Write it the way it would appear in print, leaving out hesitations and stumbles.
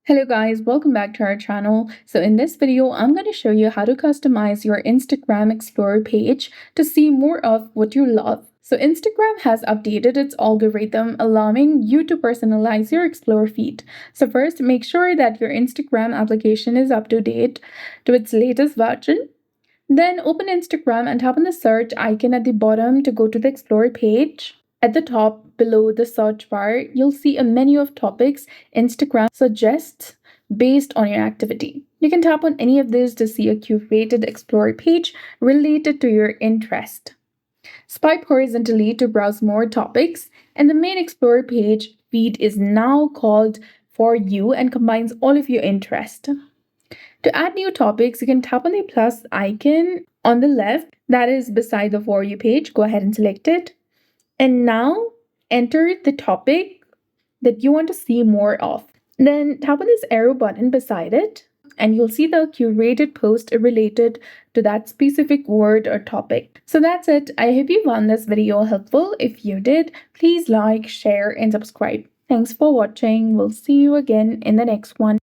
Hello guys, welcome back to our channel. So in this video, I'm going to show you how to customize your Instagram Explorer page to see more of what you love. So Instagram has updated its algorithm, allowing you to personalize your Explorer feed. So first, make sure that your Instagram application is up to date to its latest version. Then open Instagram and tap on the search icon at the bottom to go to the Explorer page. At the top below the search bar, you'll see a menu of topics Instagram suggests based on your activity. You can tap on any of these to see a curated Explorer page related to your interest. Swipe horizontally to browse more topics, and the main Explorer page feed is now called For You and combines all of your interest. To add new topics, you can tap on the plus icon on the left that is beside the For You page. Go ahead and select it. And now enter the topic that you want to see more of. Then tap on this arrow button beside it, and you'll see the curated post related to that specific word or topic. So that's it. I hope you found this video helpful. If you did, please like, share, and subscribe. Thanks for watching. We'll see you again in the next one.